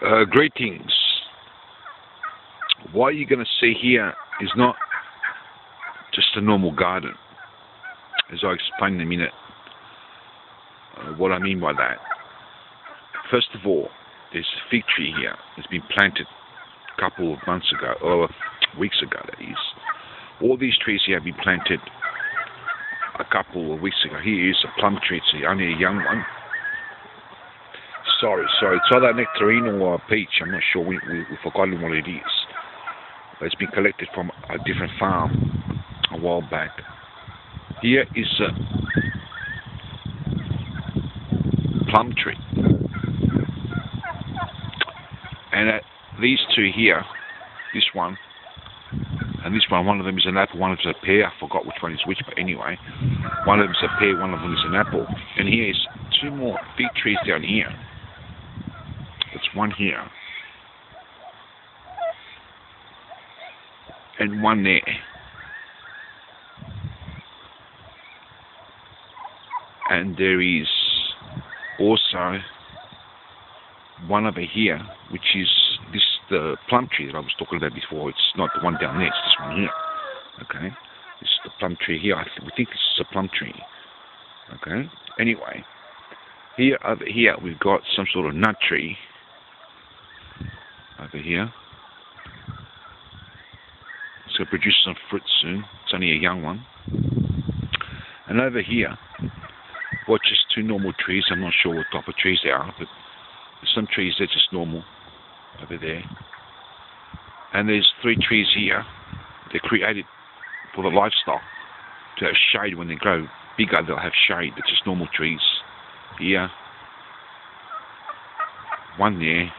Greetings. What you're going to see here is not just a normal garden, as I explain in a minute what I mean by that. First of all, there's a fig tree here that's been planted a couple of months ago, or weeks ago that is. All these trees here have been planted a couple of weeks ago. Here is a plum tree, it's only a young one. Sorry, it's either nectarine or a peach, I'm not sure, we've forgotten what it is. But it's been collected from a different farm a while back. Here is a plum tree. And these two here, this one and this one of them is an apple, one of them is a pear. I forgot which one is which, but anyway. One of them is a pear, one of them is an apple. And here is two more fig trees down here. There's one here. And one there. And there is also one over here, which is the plum tree that I was talking about before. It's not the one down there, it's this one here. Okay? This is the plum tree here. We think this is a plum tree. Okay? Anyway, over here we've got some sort of nut tree. Over here. It's going to produce some fruit soon. It's only a young one. And over here, well, just two normal trees. I'm not sure what type of trees they are, but there's some trees that are just normal over there. And there's three trees here. They're created for the livestock to have shade. When they grow bigger, they'll have shade. They're just normal trees. Here. One there.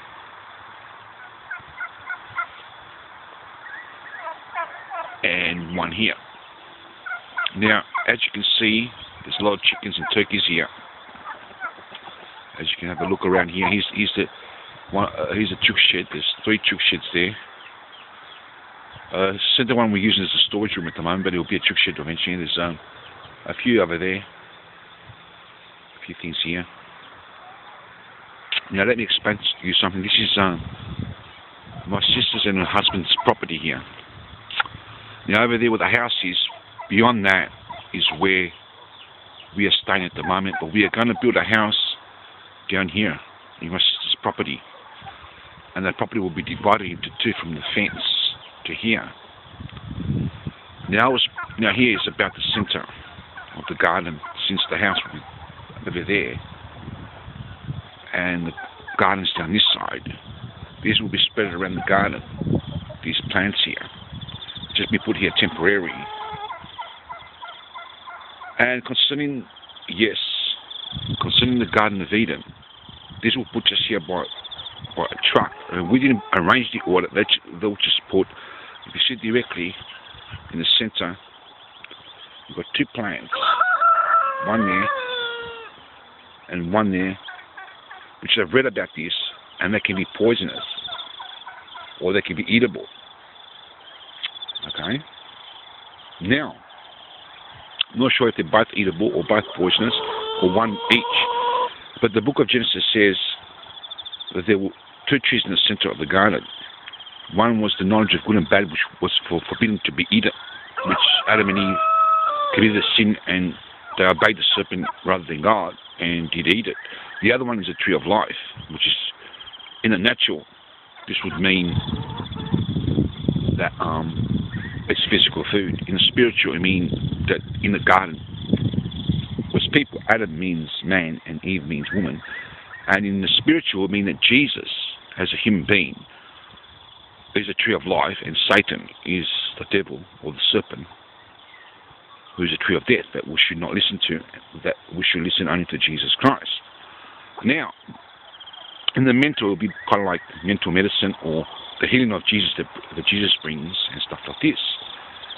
And one here. Now, as you can see, there's a lot of chickens and turkeys here. As you can have a look around here, here's a chook shed. There's three chook sheds there. Center one we're using as a storage room at the moment, but it'll be a chook shed eventually. There's a few over there. A few things here. Now let me explain to you something. This is my sister's and her husband's property here. Now over there where the house is, beyond that is where we are staying at the moment, but we are going to build a house down here in my sister's property, and that property will be divided into two from the fence to here. Now here is about the center of the garden, since the house will be over there and the garden's down this side. These will be spread around the garden, these plants here. Just be put here temporary. And concerning the Garden of Eden, this will put us here by a truck. We didn't arrange the order. They'll just put, if you see directly in the center, you've got two plants, one there and one there, which I've read about this, and they can be poisonous or they can be eatable. Okay? Now, I'm not sure if they're both eatable or both poisonous or one each, but the book of Genesis says that there were two trees in the center of the garden. One was the knowledge of good and bad, which was forbidden to be eaten, which Adam and Eve committed a sin and they obeyed the serpent rather than God and did eat it. The other one is the tree of life, which is, in the natural, this would mean that it's physical food. In the spiritual, it means that in the garden was people. Adam means man and Eve means woman. And in the spiritual, it means that Jesus, as a human being, is a tree of life, and Satan is the devil or the serpent, who is a tree of death that we should not listen to, that we should listen only to Jesus Christ. Now, in the mental, it will be kind of like mental medicine or the healing of Jesus that Jesus brings and stuff like this.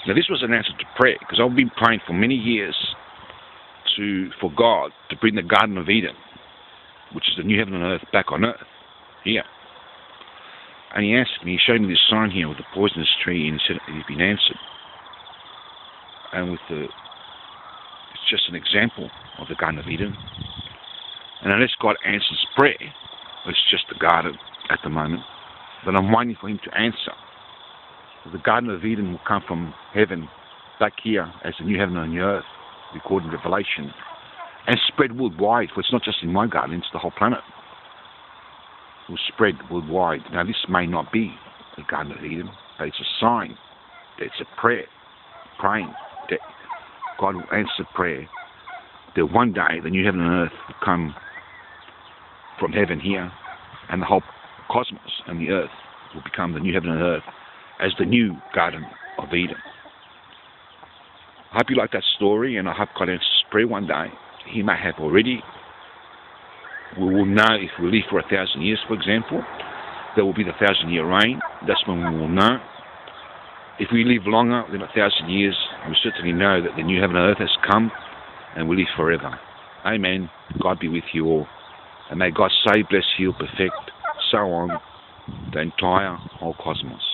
Now, this was an answer to prayer, because I've been praying for many years for God to bring the Garden of Eden, which is the new heaven and earth, back on earth, here. And he asked me, he showed me this sign here with the poisonous tree, and he said it had been answered. And it's just an example of the Garden of Eden. And unless God answers prayer, it's just the garden. at the moment, but I'm waiting for him to answer. The Garden of Eden will come from heaven back here as the new heaven and the earth, recorded in Revelation, and spread worldwide. For it's not just in my garden, it's the whole planet. It will spread worldwide. Now, this may not be the Garden of Eden, but it's a sign that it's a prayer, praying that God will answer prayer, that one day the new heaven and earth will come from heaven here, and the whole cosmos and the earth will become the new heaven and earth as the new Garden of Eden. I hope you like that story, and I hope God answers prayer one day. He may have already. We will know if we live for 1,000 years, for example. There will be the 1,000-year reign. That's when we will know. If we live longer than 1,000 years, we certainly know that the new heaven and earth has come, and we live forever. Amen. God be with you all. And may God save, bless, heal, perfect, so on, the entire whole cosmos.